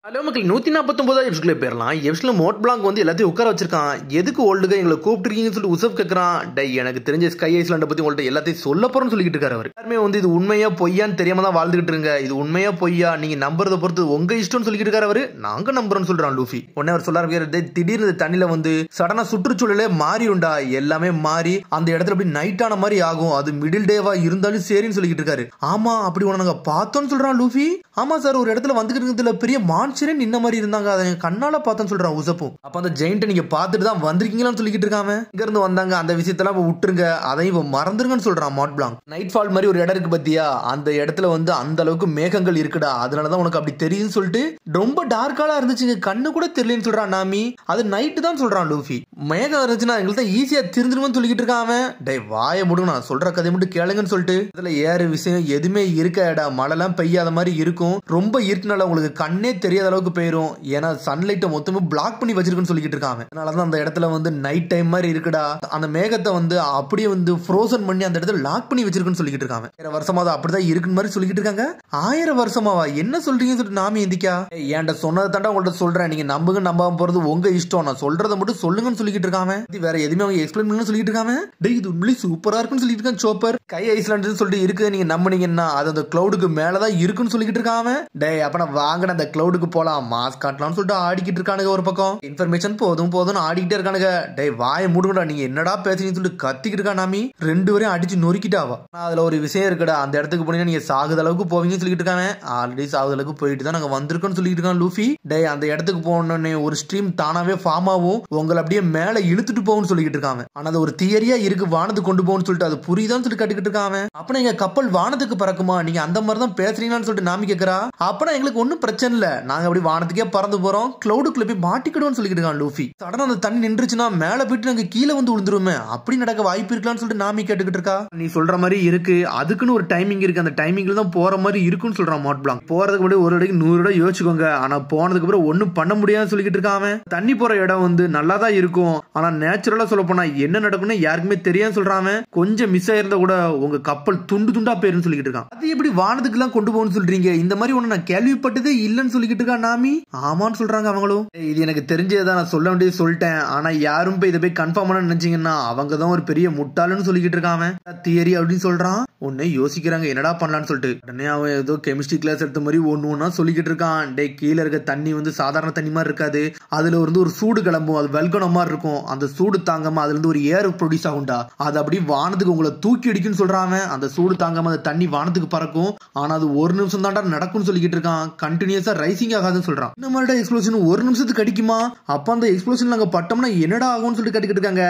Hello மக்கள் 149 எபிசோட்ல போயிடலாம். எபிசோட்ல மோட் பிளாங்க் வந்து எல்லாத்தையும் உட்கார வச்சிருக்கான். எதுக்கு ஓல்டுக எங்களை கூப்பிட்டுருக்கீங்கன்னு சொல்லிட்டு உசப் கேட்கறான். டை எனக்கு தெரிஞ்ச ஸ்கை ஐஸ்லாண்டை பத்தி உங்கள்ட்ட எல்லாத்தையும் சொல்ல போறோம்னு சொல்லிட்டு இருக்காரு அவர். எல்லாருமே வந்து இது உண்மையா பொய்யான்னு தெரியாம தான் வாழ்ந்துகிட்டு இருங்க. இது உண்மையா பொய்யா நீங்க நம்புறத பொறுத்து உங்க இஷ்டம்னு சொல்லிட்டு இருக்காரு அவரு. நாங்க நம்புறோம்னு சொல்றான் லூஃபி. உடனே அவர் சொல்றாரு, திடீர்னு தண்ணில வந்து சடனா சுற்றுச்சூழலே மாறிடும்டா, எல்லாமே மாறி அந்த இடத்துல அப்படி நைட் ஆன மாதிரி ஆகும். அது மிடில் டேவா இருந்தாலும் சரின்னு சொல்லிட்டு இருக்காரு. ஆமா அப்படி உன நாங்க பார்த்தோம்னு சொல்றான் லூஃபி. ஆமா சார், ஒரு இடத்துல வந்துகிட்டு பெரிய மான்சரே நின்ன மாதிரி இருந்தாங்க, அதை கண்ணால பார்த்தேன்னு சொல்றான் உசப்பும். அப்ப அந்த ஜெயிண்ட நீங்க பார்த்துட்டு தான் வந்திருக்கீங்களான்னு சொல்லிட்டு இருக்காம. இங்க இருந்து வந்தாங்க, அந்த விஷயத்தெல்லாம் விட்டுருங்க, அதையும் மறந்துருங்கன்னு சொல்றான் மாட் பிளாங்க். நைட் ஃபால் மாதிரி ஒரு இடம் இருக்கு பத்தியா, அந்த இடத்துல வந்து அந்த அளவுக்கு மேகங்கள் இருக்குடா, அதனாலதான் உனக்கு அப்படி தெரியுதுன்னு சொல்லிட்டு ரொம்ப டார்க்காலா இருந்துச்சுங்க, கண்ணு கூட தெரியலன்னு சொல்றான் நாமி. அது நைட்டு தான் சொல்றான் லூஃபி. மேகம் இருந்துச்சுன்னா எங்களுக்கு ஈஸியா திருந்துருன்னு சொல்லிட்டு இருக்காம. டே வாய முடுங்க, நான் சொல்ற கதையை மட்டும் கேளுங்கன்னு சொல்லிட்டு இதுல ஏற விஷயம் எதுவுமே இருக்காடா, மழைலாம் பெய்யாத மாதிரி இருக்கும், ரொம்ப இருட்டுனால உங்களுக்கு கண்ணே தெரியாத அளவுக்கு போயிரும், ஏன்னா சன்லைட்டை மொத்தமே பிளாக் பண்ணி வச்சிருக்குன்னு சொல்லிட்டு இருக்காங்க. அதனாலதான் அந்த இடத்துல வந்து நைட் டைம் மாதிரி இருக்குடா, அந்த மேகத்தை வந்து அப்படியே வந்து ஃப்ரோசன் பண்ணி அந்த இடத்துல லாக் பண்ணி வச்சிருக்குன்னு சொல்லிட்டு இருக்காங்க. 1000 வருஷமா அப்படிதான் இருக்குன்னு மாதிரி சொல்லிட்டு இருக்காங்க. 1000 வருஷமாவா என்ன சொல்றீங்கன்னு சொல்லிட்டு நாம எந்திக்கா. ஏன்டா சொன்னதை தாண்டா உங்கள்ட்ட சொல்றேன், நீங்க நம்புங்க நம்பாம போறது உங்க இஷ்டம், நான் சொல்றதை மட்டும் சொல்லுங்கன்னு சொல்லிட்டு இருக்காங்க. வேற எதுவுமே அவங்க எக்ஸ்பிளைன் பண்ணு சொல்லிட்டு இருக்காங்க. டேய் இது உண்மையிலே சூப்பரா இருக்குன்னு சொல்லிட்டு இருக்கான் சோப்பர். கை ஐஸ்லாண்ட் சொல்லிட்டு இருக்கு, நீங்க நம்புனீங்கன்னா அது அந்த கிளவுடுக்கு மேலதான் இருக்குன்னு சொல்லிட்டு இருக்காங்க. டேய் அப்ப நான் வாங்கின அந்த கிளவுடுக்கு போலாம், மாஸ்க் காட்டலாம்னு சொல்லிட்டு ஆடிக்கிட்டு இருக்கானுங்க. ஒரு பக்கம் இன்ஃபர்மேஷன் போதும் போதும் ஆடிக்கிட்டே இருக்கானுங்க. டேய் வாய மூடுங்கடா, நீங்க என்னடா பேசுறீங்கன்னு சொல்லிட்டு கத்திக்கிட்டு இருக்கா நாமி. 2 பேரையும் அடிச்சு நொறுக்கிட்டாவா. அதுல ஒரு விஷயம் இருக்குடா, அந்த இடத்துக்கு போனீங்கன்னா நீங்க சாகுத அளவுக்கு போவீங்கன்னு சொல்லிட்டு இருக்காங்க. ஆல்ரெடி சாகுத அளவுக்கு போயிட்டு தான் நாங்க வந்திருக்கோம்னு சொல்லிட்டு இருக்கான் லூஃபி. டேய் அந்த இடத்துக்கு போனோடனே ஒரு ஸ்ட்ரீம் தானாவே ஃபார்ம் ஆகும், உங்களை அப்படியே மேல இழுத்துட்டு போகும்னு சொல்லிட்டு இருக்காங்க. ஆனா அது ஒரு தியரியா இருக்கு, வானத்துக்கு கொண்டு போகும்னு சொல்லிட்டு அது புரியுதான்னு சொல்லிட்டு கட்டிக்கிட்டு இருக்காங்க. அப்ப எங்க கப்பல் வானத்துக்கு பறக்குமா, நீங்க அந்த மாதிரி தான் பேசுறீங்களான்னு சொல்லிட்டு நாமி கேட்கறா. அப்பனா எங்களுக்கு ஒன்னும் பிரச்சனை இல்ல, நாங்க அப்படி வானத்துக்கே பறந்து போறோம், கிளவுடுக்குள்ள போய் மாட்டிக்கிடுவோம்னு சொல்லிட்டு இருக்கான் லூஃபி. சடனா அந்த தண்ணி நின்றுச்சுன்னா மேல போயிட்டு நாங்க கீழே வந்து விழுந்துருவோமே, அப்படி நடக்க வாய்ப்பு இருக்கலாம்னு சொல்லிட்டு நாமி கேட்டுக்கிட்டு இருக்கா. நீ சொல்ற மாதிரி இருக்கு, அதுக்குன்னு ஒரு டைமிங் இருக்கு, அந்த டைமிங்ல தான் போற மாதிரி இருக்குன்னு சொல்றான் மாட் பிளாங்க். போறதுக்கு முன்னாடி ஒரு இடைக்கு 100 இடம் யோசிச்சுக்கோங்க, ஆனா போனதுக்கு அப்புறம் ஒன்னும் பண்ண முடியாதுன்னு சொல்லிட்டு இருக்காம. தண்ணி போற இடம் வந்து நல்லா தான் இருக்கும், ஆனா நேச்சுரலா சொல்ல போனா என்ன நடக்கும்னு யாருக்குமே தெரியாது சொல்றாம. கொஞ்சம் மிஸ் ஆயிருந்தா கூட உங்க கப்பல் துண்டு துண்டா போயிருன்னு சொல்லிட்டு இருக்கான். அது எப்படி வானத்துக்கு எல்லாம் கொண்டு போகணும்னு சொல்றீங்க, இந்த மாதிரி ஒண்ணு நான் கேள்விப்பட்டதே இல்லன்னு சொல்லிட்டு இருக்கா நாமி. ஆமான்னு சொல்றாங்க அவங்களும். இது எனக்கு தெரிஞ்சதான், நான் சொல்ல வேண்டியது சொல்லிட்டேன், ஆனா யாரும் போய் இதை போய் கன்ஃபார்ம் பண்ண நினைச்சீங்கன்னா அவங்க தான் ஒரு பெரிய முட்டாளுன்னு சொல்லிட்டு இருக்காம. தியரி அப்படின்னு சொல்றான். உடனே யோசிக்கிறாங்க என்னடா பண்ணலான்னு சொல்லிட்டு. உடனே அவன் ஏதோ கெமிஸ்ட்ரி கிளாஸ் எடுத்த மாதிரி ஒண்ணு சொல்லிக்கிட்டு இருக்கான். டே கீழே இருக்க தண்ணி வந்து சாதாரண தண்ணி மாதிரி இருக்காது, அதுல இருந்து ஒரு சூடு கிளம்பும், அது வெல்கனோ மாதிரி இருக்கும், அந்த சூடு தாங்காம அதுல இருந்து ஒரு ஏர் ப்ரொடியூஸ் ஆகும்டா, அது அப்படி வானத்துக்கு உங்களை தூக்கி அடிக்குன்னு சொல்றாங்க. அந்த சூடு தாங்காம அந்த தண்ணி வானத்துக்கு பறக்கும், ஆனா அது 1 நிமிஷம் தாண்டா நடக்கும்னு சொல்லிக்கிட்டு இருக்கான். கண்டினியூஸா ரைசிங் ஆகாதுன்னு சொல்றான். இந்த மாதிரி எக்ஸ்ப்ளோஷன் 1 நிமிஷத்துக்கு அடிக்குமா, அப்ப அந்த எக்ஸ்ப்ளோஷன் நாங்க பட்டோம்னா என்னடா ஆகும்னு சொல்லிட்டு கட்டிக்கிட்டு இருக்காங்க.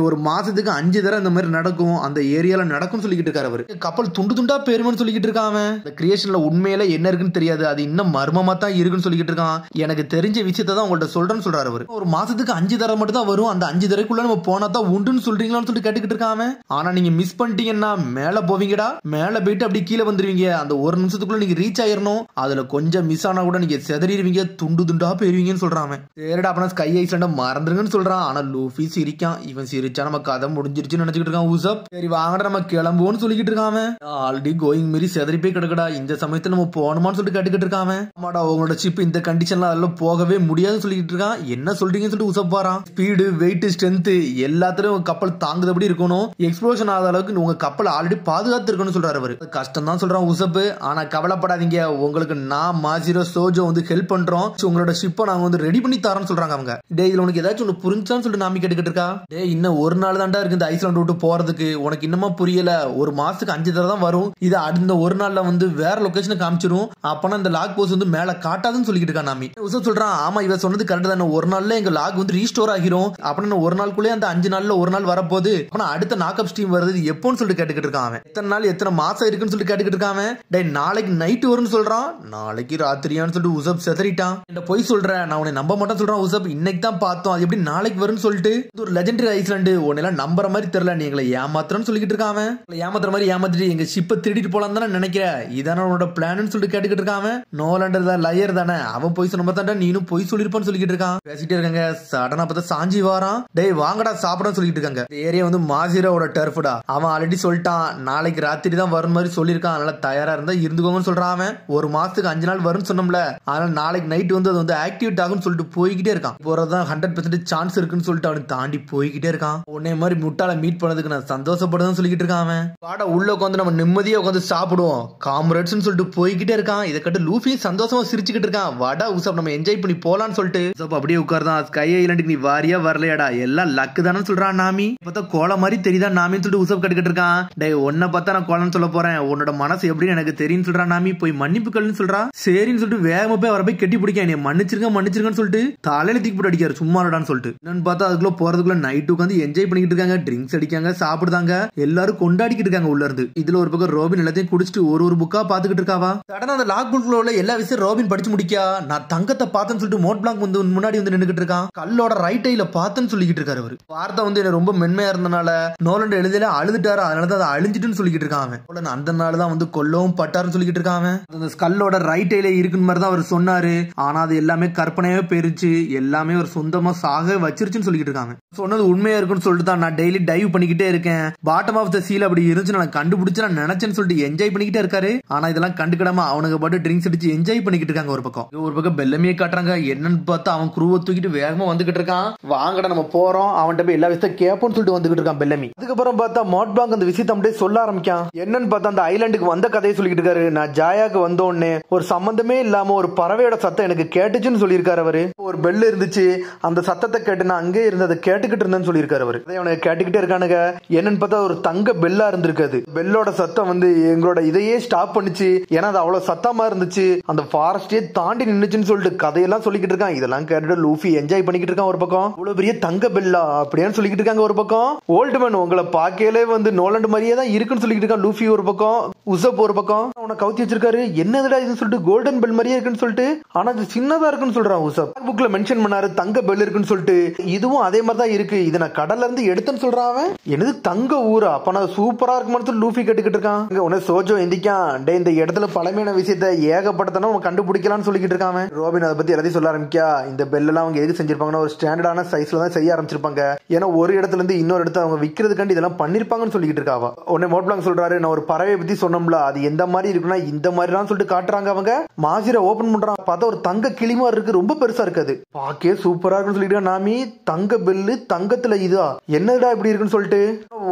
ஒரு மாசத்துக்கு 5 தடவை இந்த மாதிரி நடக்கும், அந்த ஏரியால நடக்கும்னு சொல்லிக்கிட்டு இருக்காரு அவரு. கப்பல் துண்டு துண்டா பேருமன்னு சொல்லிக்கிட்டு இருக்கான். இந்த கிரியேஷன்ல உண்மையில என்ன இருக்குன்னு தெரியாது, அது இன்னும் மர்மமா தான் இருக்குன்னு சொல்லிக்கிட்டு இருக்கான். எனக்கு தெரிஞ்ச விஷயத்தை தான் உங்கள்ட்ட சொல்றேன்னு சொல்றாரு அவரு. ஒரு மாசத்துக்கு 5 தடவை மட்டும் தான் வரும், அந்த 5 தடவைக்குள்ள நம்ம போனா தான் உண்டுன்னு சொல்றீங்களான்னு சொல்லிட்டு கேட்டுக்கிட்டு இருக்காம. ஆனா நீங்க மிஸ் பண்ணிட்டீங்கன்னா மேல போவீங்கடா, மேல போயிட்டு அப்படி கீழே வந்துருவீங்க, அந்த 1 நிமிஷத்துக்குள்ள நீங்க ரீச் ஆயிரணும், அதுல கொஞ்சம் மிஸ் ஆனா கூட நீங்க செதறிடுவீங்க, துண்டு துண்டா போயிருவீங்கன்னு சொல்றாங்க. சரிடா அப்ப ஸ்கை ஐஸ்லாண்ட மறந்துருங்கன்னு சொல்றான். ஆனா லூஃபி சிரிக்கான். இவன் சிரிச்சா நம்ம கதை முடிஞ்சிருச்சுன்னு நினைச்சிட்டு இருக்கான் உசப். சரி வாங்கடா நம்ம கிளம்புவோம்னு சொல்லிக்கிட்டு இருக்காம. ஆல்ரெடி கோயிங் மாரி செதறி போய் கிடக்கடா, இந்த சமயத்துல நம்ம போகணுமான்னு சொல்லிட்டு கேட்டுக்கிட்டு இருக்காம. ஆமாடா உங்களோட சிப் இந்த கண்டிஷன்ல அதெல்லாம் போகவே முடியாதுன்னு சொல்லிட்டு இருக்கான். என்ன சொல்றீங்கன்னு சொல்லிட்டு உசப் பாறான். ஸ்பீடு வெயிட் ஸ்ட்ரென்த் எல்லாத்துலயும் கப்பல் தாங்குதபடி இருக்கணும், எக்ஸ்ப்ளோஷன் ஆகாத அளவுக்கு உங்க கப்பல் ஆல்ரெடி பாதுகாத்து இருக்கணும்னு சொல்றாரு அவரு. கஷ்டம் தான் சொல்றான் உசப், ஆனா கவலைப்படாதீங்க, உங்களுக்கு நான் மாசிரோ சோஜோ வந்து ஹெல்ப் பண்றோம், உங்களோட ஷிப்பை நாங்க வந்து ரெடி பண்ணி தரோம்னு சொல்றாங்க அவங்க. டே இதுல உனக்கு ஏதாச்சும் ஒன்று புரிஞ்சான்னு சொல்லிட்டு நாமி கேட்டுக்கிட்டு இருக்கா. டே இன்னும் 1 நாள் தாண்டா இருக்கு இந்த ஐஸ்லாண்ட் விட்டு போறதுக்கு, உனக்கு இன்னமா புரியல, ஒரு மாசத்துக்கு 5 தடவை தான் வரும், இது அடுத்த 1 நாள்ல வந்து வேற லொகேஷன் காமிச்சிரும், அப்பனா இந்த லாக் போஸ்ட் வந்து மேல காட்டாதுன்னு சொல்லிட்டு இருக்கா நாமி. உசப் சொல்றான் ஆமா இவ சொன்னது கரெக்ட் தானே, 1 நாள்ல எங்க லாக் வந்து ரீஸ்டோர் ஆகிரும், அப்படின்னா 1 நாளுக்குள்ளே அந்த 5 நாள்ல 1 நாள் வரப்போகுது, ஆனா அடுத்த நாக்அப் ஸ்ட்ரீம் வருது எப்போன்னு சொல்லிட்டு கேட்டுக்கிட்டு இருக்கான். எத்தனை நாள் எத்தனை மாசம் இருக்குன்னு சொல்லிட்டு கேட்டுக்கிட்டு இருக்கான். டே நாளைக்கு நைட் வரும்னு சொல்றான், நாளைக்கு ராத்திரியான்னு சொல்லிட்டு உசப் செதறிட்டான். என்ன போய் சொல்றேன், நான் உன்னை நம்ப மாட்டேன்னு சொல்றான் உசப். இன்னைக்கு தான் பார்த்தோம், அது எப்படி நாளைக்கு வரும்னு சொல்லிட்டு. இது ஒரு லெஜெண்டரி ஐஸ்லாண்டு, உன்னெல்லாம் நம்புற மாதிரி தெரியல, நீ எங்களை ஏமாத்துறன்னு சொல்லிக்கிட்டு இருக்கான். ஏமாத்துற மாதிரி ஏமாத்திட்டு எங்க ஷிப்பை திருடிட்டு போலாம் தானே நினைக்கிறேன், இதான உன்னோட பிளான்னு சொல்லிட்டு கேட்டுக்கிட்டு இருக்கான். நோலண்டர் தான் லயர் தானே, அவன் போய் சொன்ன பார்த்தா நீனும் போய் சொல்லிருப்பான்னு சொல்லிக்கிட்டு இருக்கான். பேசிட்டே இருக்காங்க. சடனா பார்த்தா சாஞ்சி வாரான். டேய் வாங்கடா சாப்பிட சொல்லிட்டு இருக்காங்க. ஏரியா வந்து மாசிரோட டர்ஃப்டா, அவன் ஆல்ரெடி சொல்லிட்டான் நாளைக்கு ராத்திரி தான் வரும் மாதிரி சொல்லியிருக்கான், அதனால தயாரா இருந்தா இருந்துக்கோங்கன்னு சொல்றான். அவன் 1 மாசத்துக்கு 5 நாள் வரும்னு சொன்னோம்ல, அதனால அதனால நாளைக்கு நைட் வந்து அது வந்து ஆக்டிவேட் ஆகும்னு சொல்லிட்டு போய்கிட்டே இருக்கான். போறதுதான் 100% சான்ஸ் இருக்குன்னு சொல்லிட்டு அவனுக்கு தாண்டி போய்கிட்டே இருக்கான். உன்னை மாதிரி முட்டாள மீட் பண்ணதுக்கு நான் சந்தோஷப்படுறதுன்னு சொல்லிக்கிட்டு இருக்கான் அவன். வாடா உள்ள உட்காந்து நம்ம நிம்மதியா உட்காந்து சாப்பிடுவோம் காம்ரேட்ஸ்னு சொல்லிட்டு போய்கிட்டே இருக்கான். இதை கட்டு லூஃபி சந்தோஷமா சிரிச்சுக்கிட்டு இருக்கான். வாடா உசப் நம்ம என்ஜாய் பண்ணி போலான்னு சொல்லிட்டு உசப் அப்படியே உட்கார்தான். ஸ்கை ஐலண்டுக்கு நீ வாரியா வரலையாடா, எல்லாம் லக்கு தானு சொல்றான் நாமி. பார்த்தா கோல மாதிரி தெரியுதா நாமின்னு சொல்லிட்டு உசப் கட்டுக்கிட்டு இருக்கான். டே உன்னை பார்த்தா நான் கோலன்னு சொல்ல போறேன், உன்னோட மனசு எப்படின்னு எனக்கு தெரியும் சொல்றான் நாமி. போய் மன்னிப்புகள்னு சொல்றான். சரின்னு சொல்லிட்டு வேகமா போய் அவரை போய் கட்டி பிடிக்க நீ மன்னிச்சிருக்கன்னு சொல்லிட்டு தலையில தூக்கி போட்டு அடிக்காரு சும்மாடான்னு சொல்லிட்டு. என்னன்னு பார்த்தா அதுக்குள்ள போறதுக்குள்ள நைட்டு உட்காந்து என்ஜாய் பண்ணிக்கிட்டு இருக்காங்க. ட்ரிங்க்ஸ் அடிக்காங்க, சாப்பிடுதாங்க, எல்லாரும் கொண்டாடிக்கிட்டு இருக்காங்க உள்ள இருந்து. இதுல ஒரு பக்கம் ரோபின் எல்லாத்தையும் குடிச்சிட்டு ஒரு புக்கா பாத்துக்கிட்டு இருக்காவா. சடனா அந்த லாக் புக்ல உள்ள எல்லா விஷயம் ரோபின் படிச்சு முடிக்கா. நான் தங்கத்தை பார்த்தேன்னு சொல்லிட்டு மோட் பிளாங்க் வந்து முன்னாடி வந்து நின்னுகிட்டு இருக்கான். கல்லோட ரைட் ஐல பார்த்தேன்னு சொல்லிக்கிட்டு இருக்காரு அவரு. வார்த்தை வந்து என்ன ரொம்ப மென்மையா இருந்தனால நோலண்ட் எழுதில அழுதுட்டாரு, அதனாலதான் அதை அழிஞ்சிட்டுன்னு சொல்லிக்கிட்டு இருக்கான். அந்த நாள் தான் வந்து கொல்லவும் பட்டாருன்னு சொல்லிக்கிட்டு இருக்கான். அந்த கல்லோட ரைட் ஐல இருக்குன்னு மாதிரி தான் அவர் சொன்னாரு. ஆனா அது எல்லாமே கற்பனையாவே போயிருச்சு, எல்லாமே ஒரு சொந்தமா சாக வச்சிருச்சுன்னு சொல்லிக்கிட்டு இருக்காங்க. சொன்னது உண்மையா இருக்குன்னு சொல்லிட்டு தான் நான் டெய்லி டைவ் பண்ணிக்கிட்டே இருக்கேன். பாட்டம் ஆஃப் த சீல் அப்படி இருந்துச்சு நான் கண்டுபிடிச்சு நான் நினைச்சேன்னு சொல்லிட்டு என்ஜாய் பண்ணிக்கிட்டே இருக்காரு. ஆனா இதெல்லாம் கண்டுக்கிடாம அவனுக்கு பாட்டு ட்ரிங்க்ஸ் அடிச்சு என்ஜாய் பண்ணிக்கிட்டு இருக்காங்க. ஒரு பக்கம் பெல்லமே காட்டுறாங்க. என்னன்னு பார்த்தா அவன் குருவை தூக்கிட்டு வேகமா வந்துகிட்டு இருக்கான். வாங்கடா நம்ம போறோம், அவன்கிட்ட போய் எல்லா விஷயத்தையும் கேப்போம்னு சொல்லிட்டு வந்துகிட்டு இருக்கான் பெல்லமி. அதுக்கப்புறம் பார்த்தா மோட் பிளாங்க் அந்த விஷயத்தை அப்படியே சொல்ல ஆரம்பிக்கான். என்னன்னு பார்த்தா அந்த ஐலாண்டுக்கு வந்த கதையை சொல்லிக்கிட்டு இருக்காரு. நான் ஜாயாக்கு வந்தோடனே ஒரு சம்பந்தமே இல்லாம ஒரு பறவையோட சத்தம் எனக்கு கேட்டுச்சுன்னு சொல்லியிருக்காரு அவரு. ஒரு பெல் இருந்துச்சு, அந்த சத்தத்தை கேட்டு நான் அங்கே இருந்து அதை கேட்டுக்கிட்டு இருந்தேன்னு சொல்லியிருக்காரு அவரு. அவனுக்கு கேட்டுக்கிட்டே இருக்கானுங்க. என்னன்னு பார்த்தா ஒரு தங்க பெல்லா இருந்திருக்காது. பெல்லோட சத்தம் வந்து எங்களோட இதையே ஸ்டாப் பண்ணுச்சு, ஏன்னா அது அவ்வளவு சத்தமா இருந்துச்சு, அந்த ஃபாரஸ்டே தாண்டி நின்னுச்சுன்னு சொல்லிட்டு கதையெல்லாம் சொல்லிக்கிட்டு இருக்கான். இதெல்லாம் கேட்டுட்டு லூஃபி என்ஜாய் பண்ணிக்கிட்டு இருக்கான். ஒரு பக்கம் இவ்வளவு பெரிய தங்க பெல்லா அப்படின்னு சொல்லிக்கிட்டு இருக்காங்க. ஒரு பக்கம் ஓல்ட்மேன் உங்களை பார்க்கலே வந்து நோலண்ட் மாதிரியே தான் இருக்குன்னு சொல்லிக்கிட்டு இருக்கான் லூஃபி. ஒரு பக்கம் உசப் ஒரு பக்கம் அவனை கவுத்தி வச்சிருக்காரு. என்னதுடா இதுன்னு சொல்லிட்டு கோல்டன் பெல் மாதிரியே இருக்குன்னு சொல்லிட்டு, ஆனா அது சின்னதா இருக்குன்னு சொல்றான் உசப். புக்ல மென்ஷன் பண்ணாரு தங்க பெல் இருக்குன்னு சொல்லிட்டு. இதுவும் அதே மாதிரி தான் இருக்கு, இதை நான் கடல்ல இருந்து எடுத்தேன்னு சொல்றான் அவன். என்னது தங்க ஊரா, அப்ப நான் சூப்பரா இருக்குமான்னு சொல்லி லூஃபி கேட்டுக்கிட்டு இருக்கான். உடனே சோஜோ எந்திக்கான். டே இந்த இடத்துல பழமையான விஷயத்தை ஏகப்பட்டதான அவன் கண்டுபிடிக்கலாம்னு சொல்லிக்கிட்டு இருக்கான். ரோபின் அதை பத்தி எல்லாத்தையும் சொல்ல ஆரம்பிக்கா. இந்த பெல்லாம் அவங்க எதுக்கு செஞ்சிருப்பாங்கன்னா ஒரு ஸ்டாண்டர்டான சைஸ்ல தான் செய்ய ஆரம்பிச்சிருப்பாங்க. ஏன்னா ஒரு இடத்துல இருந்து இன்னொரு இடத்துல அவங்க விக்கிறதுக்காண்டி இதெல்லாம் பண்ணிருப்பாங்கன்னு சொல்லிக்கிட்டு இருக்காவா. உடனே மோட் பிளாங்க் சொல்றாரு, நான் ஒரு பறவை பத்தி சொன்னோம்ல, அது எந்த மாதிரி இருக்குன்னா இந்த மாதிரி தான் சொல்லிட்டு காட்டுறாங்க. அவங்க மாசிர ஓபன் பண்றான். பார்த்தா ஒரு தங்க கிளிமா இருக்கு, ரொம்ப பெருசா இருக்காது, பாக்கே சூப்பரா இருக்குன்னு சொல்லிட்டு நாமி. தங்க பெல்லு தங்கத்துல இதா, என்னடா இப்படி இருக்குன்னு சொல்லிட்டு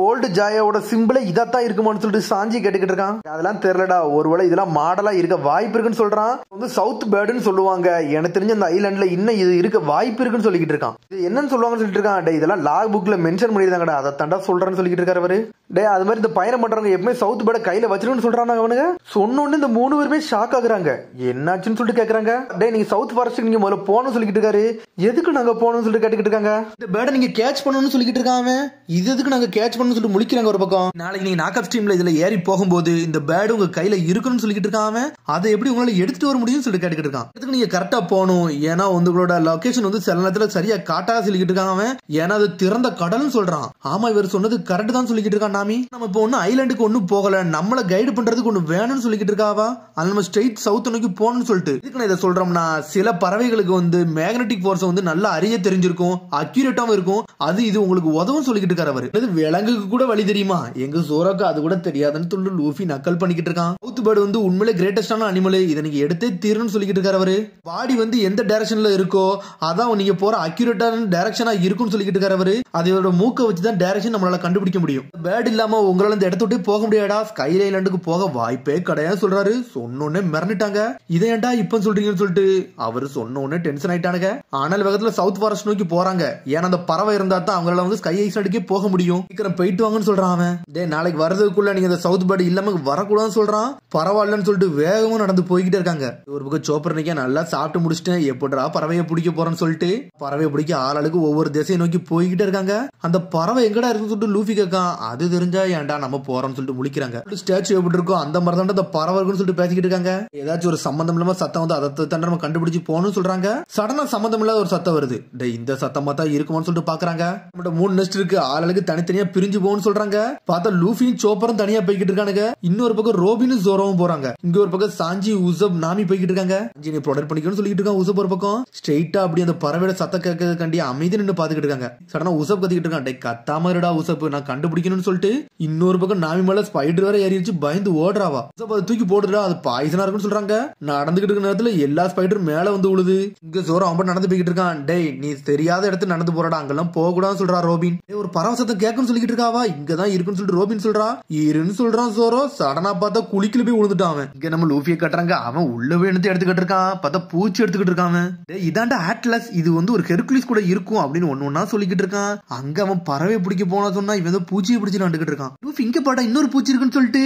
ஓல்டு ஜாயாவோட சிம்பிளே இதாத்தான் இருக்குமான்னு சொல்லிட்டு சாஞ்சி கேட்டுக்கிட்டு இருக்கான். அதெல்லாம் தெரியலடா, ஒருவேளை இதெல்லாம் மாடலா இருக்க வாய்ப்பு இருக்குன்னு சொல்றான். வந்து சவுத் பேர்டுன்னு சொல்லுவாங்க, எனக்கு தெரிஞ்ச அந்த ஐலாண்ட்ல இன்னும் இது இருக்க வாய்ப்பு இருக்குன்னு சொல்லிக்கிட்டு இருக்கான். இது என்னன்னு சொல்லுவாங்கன்னு சொல்லிட்டு இருக்கான். டே இதெல்லாம் லாக் புக்ல மென்ஷன் பண்ணிருந்தாங்கடா, அதை தாண்டா சொல்றேன்னு சொல்லிக்கிட்டு இருக்காரு அவரு. டே அது மாதிரி இந்த பயணம் பண்றவங்க எப்பவுமே சவுத் பேர்டை கையில வச்சிருக்கணும்னு சொல்றாங்க அவனுங்க. சொன்னோன்னு இந்த 3 பேருமே ஷாக் ஆகுறாங்க. என்னாச்சுன்னு சொல்லிட்டு கேக்குறாங்க. டே நீங்க சவுத் ஃபாரஸ்ட் நீங்க முதல்ல போகணும்னு சொல்லிக்கிட்டு இருக்காரு. எதுக்கு நாங்க போகணும்னு சொல்லிட்டு கேட்டுக்கிட்டு இருக்காங்க. இந்த பேர்டை நீங்க கேட்ச் பண்ணணும்னு சொல்லிக்கிட்டு இருக்காங்க. இது எதுக்கு நாங்க கேட்ச் பண்ணணும்னு சொல்லிட்டு முழிக்கிறாங்க ஒரு பக்கம். நாளைக்கு நீங்க நாக் அப் ஸ்ட்ரீம்ல இதுல ஏறி போகும்போது இந்த பேர்டு உங்க கையில இருக்குன்னு சொல்லிக்கிட்டு இருக்காங்க. அதை எப்படி உங்களால எடுத்துட்டு வர முடியும்னு சொல்லிட்டு கேட்டுக்கிட்டு இருக்கான். இதுக்கு நீங்க கரெக்டா போகணும், ஏன்னா உங்களோட லொகேஷன் வந்து சில நேரத்துல சரியா காட்டாத சொல்லிக்கிட்டு இருக்காங்க. ஏன்னா அது திறந்த கடல்னு சொல்றான். ஆமா இவர் சொன்னது கரெக்ட் தான் சொல்லிக்கிட்டு இருக்கான் நாமி. நம்ம இப்போ ஒன்னும் ஐலாண்டுக்கு ஒன்னும் போகல, நம்மள கைடு பண்றதுக்கு ஒண்ணு வேணும்னு சொல்லிக்கிட்டு இருக்காவா. அது நம்ம ஸ்ட்ரெயிட் சவுத் நோக்கி போகணும்னு சொல்லிட்டு. இதுக்கு நான் இதை சொல்றோம்னா சில பறவைகளுக்கு வந்து மேக்னெட்டிக் ஃபோர்ஸ் வந்து நல்லா அறிய தெரிஞ்சிருக்கும், அக்யூரேட்டாவும் இருக்கும், அது இது உங்களுக்கு உதவும் சொல்லிக்கிட்டு இருக்காரு அவரு. விலங்குக்கு கூட வழி தெரியுமா, எங்க சோராக்கு அது கூட தெரியாதுன்னு சொல்லி லூஃபி நக்கல் பண்ணிக்கிட்டு இருக்கான். சவுத் பேர்டு வந்து உண்மையிலே கிரேட்டஸ்டான அனிமல், இதை நீங்க எடுத்தே தீரணும்னு சொல்லிக்கிட்டு இருக்காரு அவரு. பாடி வந்து எந்த டைரக்ஷன்ல இருக்கோ அதான் நீங்க போற அக்யூரேட்டான டைரக்ஷனா இருக்கும்னு சொல்லிக்கிட்டு இருக்காரு அவரு. அதோட மூக்க வச்சு தான் டைரக்ஷன் நம்மளால கண்டுபிடிக்க முடியும். பேர்டு இல்லாம உங்களால இந்த இடத்த விட்டு போக முடியாடா, ஸ்கை ஐலாண்டுக்கு போக வாய்ப்பே கிடையாது சொல்றாரு. சொன்னோன்னே மிரண்டுட்டாங்க. இதை ஏன்டா இப்ப சொல்றீங்கன்னு சொல்லிட்டு அவரு சொன்னோன்னே டென்ஷன் ஆயிட்டானுங்க. ஆனால் வேகத்துல சவுத் ஃபாரஸ்ட் நோக்கி போறாங்க. ஏன்னா அந்த பறவை இருந்தா தான் அவங்களால வந்து ஸ்கை ஐலாண்டுக்கே போக முடியும். சீக்கிரம் போயிட்டு வாங்கன்னு சொல்றான் அவன். டே நாளைக்கு வரதுக்குள்ள நீங்க இந்த சவுத் பேர்டு இல்லாம வரக்கூடாதுன்னு சொல்றான். பரவாயில்லன்னு சொல்லிட்டு வேகமா நடந்து போய்கிட்டே இருக்காங்க. ஒரு பக்கம் சோப்பர் நிக்க நல்லா சாப்பிட்டு முடிச்சிட்டேன், எப்படா பறவையை பிடிக்க போறேன்னு சொல்லிட்டு பறவையை பிடிக்க ஆளுக்கு ஒவ்வொரு திசையை நோக்கி போய்கிட்டே இருக்காங்க. அந்த பறவை எங்கடா இருக்குன்னு சொல்லிட்டு லூஃபி கேட்கான். அது தெரிஞ்சா ஏன்டா நம்ம போறோம்னு சொல்லிட்டு முழிக்கிறாங்க. ஸ்டாச்சு எப்படி இருக்கும் அந்த மாதிரி தான் அந்த பறவை இருக்குன்னு சொல்லிட்டு பேசிக்கிட்டு இருக்காங்க. ஏதாச்சும் ஒரு சம்பந்தம் இல்லாம சத்தம் வந்து அதை தான் நம்ம கண்டுபிடிச்சு போகணும்னு சொல்றாங்க. சடனா சம்பந்தம் இல்லாத ஒரு சத்தம் வருது. இந்த சத்தமா தான் இருக்குமான்னு சொல்லிட்டு பாக்குறாங்க. நம்ம 3 நெஸ்ட் இருக்கு, ஆளுக்கு தனித்தனியா பிரிஞ்சு போகணும்னு சொல்றாங்க. பார்த்தா லூஃபியும் சோப்பரும் தனியா போய்கிட்டு இருக்கானுங்க. இன்னொரு பக்கம் ரோபினும் ஜோரோவும் போறாங்க. இங்க ஒரு பக்கம் சாஞ்சி உசப் நாமி போய்கிட்டு இருக்காங்க. நீ ப்ரொடெக்ட் பண்ணிக்கணும்னு சொல்லிட்டு இருக்கான். உசப் ஒரு பக்கம் ஸ்ட்ரெயிட்டா அப்படி அந்த பறவையோட சத்தம் கேட்கறதுக்காண்டி அமைதி நின்று பாத்துக்கிட்டு இருக்காங்க. சடனா உசப் கத்திக்கிட்டு இருக்கான். டே கத்தாம இருடா உசப், நான் கண்டுபிடிக்கணும்னு சொல்லிட்டு. இன்னொரு பக்கம் நாமி மேல ஸ்பைடர் வேற ஏறிச்சு பயந்து ஓடுறாவா. உசப் அதை தூக்கி போடுறா, அது பாய்சனா இருக்குன்னு சொல்றாங்க. நடந்துகிட்டு இருக்க நேரத்துல நேரத்துல எல்லா ஸ்பைடரும் மேல வந்து விழுது. இங்க சோரோ அவன் நடந்து போய்கிட்டு இருக்கான். டேய் நீ தெரியாத இடத்துல நடந்து போறடா, அங்கெல்லாம் போக கூடாதுன்னு சொல்றா ரோபின். ஒரு பரவசத்தை கேட்கணும்னு சொல்லிட்டு இருக்காவா, இங்கதான் இருக்குன்னு சொல்லிட்டு ரோபின் சொல்றா. இருன்னு சொல்றான் சோரோ. சடனா பார்த்தா குளிக்கல போய் விழுந்துட்டான். இங்க நம்ம லூஃபியை கட்டுறாங்க, அவன் உள்ள போய் எடுத்து எடுத்துக்கிட்டு இருக்கான். பார்த்தா பூச்சி எடுத்துக்கிட்டு இருக்கான். இதாண்டா ஆட்லஸ், இது வந்து ஒரு ஹெர்குலிஸ் கூட இருக்கும் அப்படின்னு ஒண்ணு சொல்லிக்கிட்டு இருக்கான். அங்க அவன் பறவை பிடிக்க போனா சொன்னா இவன் பூச்சியை பிடிச்சு நடந்துகிட்டு இருக்கான். லூஃபி இங்க பாட்டா இன்னொரு பூச்சி இருக்குன்னு சொல்லிட்டு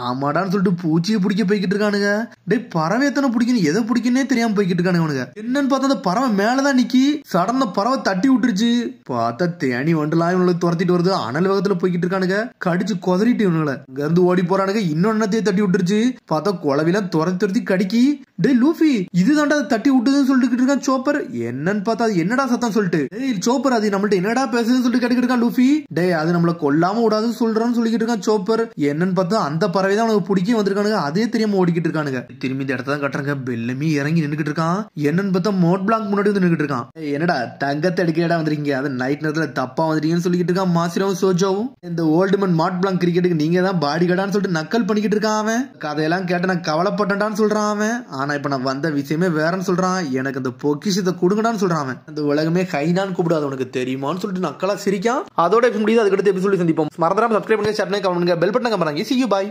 ஆமாடான்னு சொல்லிட்டு பூச்சியை பிடிக்க போய்கிட்டு இருக்கானுங்க. டே பறவை எத்தனை பிடிக்கணும் எதை பிடிக்கனே தெரியாம போய்கிட்டு இருக்கானுங்க. என்னன்னு பார்த்தா அந்த பறவை மேலதான் நிக்கி. சடன பறவை தட்டி விட்டுருச்சு. பார்த்தா தேனி வண்டலாம் இவங்களுக்கு துரத்திட்டு வருது. அனல் வேகத்துல போய்கிட்டு இருக்கானுங்க. கடிச்சு கொதறிட்டு இவனுங்களை இங்க இருந்து ஓடி போறானுங்க. இன்னொன்னத்தையே தட்டி விட்டுருச்சு. பார்த்தா குழவிலாம் துரத்தி கடிக்கி. டே லூஃபி இதுதான்டா தட்டி விட்டுதுன்னு சொல்லிட்டு இருக்கான் சோப்பர். என்னன்னு பார்த்தா அது என்னடா சத்தம் சொல்லிட்டு சோப்பர் அது நம்மள்ட்ட என்னடா பேசுதுன்னு சொல்லிட்டு கேட்டுக்கிட்டு இருக்கான் லூஃபி. டே அது நம்மள கொல்லாம விடாதுன்னு சொல்றான்னு சொல்லிக்கிட்டு இருக்கான் சோப்பர். என்னன்னு பார்த்தா அந்த பறவை தான் அவனுக்கு பிடிக்க வந்திருக்கானுங்க. அதே தெரியாம ஓடிக்கிட்டு இருக்கானுங்க. திரும்பி இந்த இடத்தான் கட்டுறாங்க. பெல்லமி இறங்கி நின்னுக்கிட்டு இருக்கான். என்னன்னு பார்த்தா மோட் பிளாங்க் முன்னாடி வந்து நின்னுக்கிட்டு இருக்கான். என்னடா தங்கத்தை எடுக்கிறடா வந்திருக்கீங்க, அது நைட் நேரத்துல தப்பா வந்துட்டீங்கன்னு சொல்லிக்கிட்டு இருக்கான் மாசிராவும் சோஜோவும். இந்த ஓல்டுமன் மாட் பிளாங்க் கிரிக்கெட்டுக்கு நீங்க தான் பாடி கடான்னு சொல்லிட்டு நக்கல் பண்ணிக்கிட்டு இருக்கான். அவன் கதையெல்லாம் கேட்ட நான் கவலைப்பட்டேன்டான்னு சொல்றான் அவன். ஆனா இப்ப நான் வந்த விஷயமே வேறன்னு சொல்றான். எனக்கு அந்த பொக்கிஷத்தை கொடுங்கடான்னு சொல்றான் அவன். அந்த உலகமே கைனான்னு கூப்பிடாது உனக்கு தெரியுமான்னு சொல்லிட்டு நக்கலா சிரிக்கான். அதோட முடியுது. அதுக்கடுத்து எபிசோட் சந்திப்போம். மறந்துடாம சப்ஸ்கிரைப் பண்ணுங்க, ஷேர் பண்ணுங்க, கமெண்ட் பண்ணுங்க, பெல் பட்டன் கம்பறாங்க. See you, bye.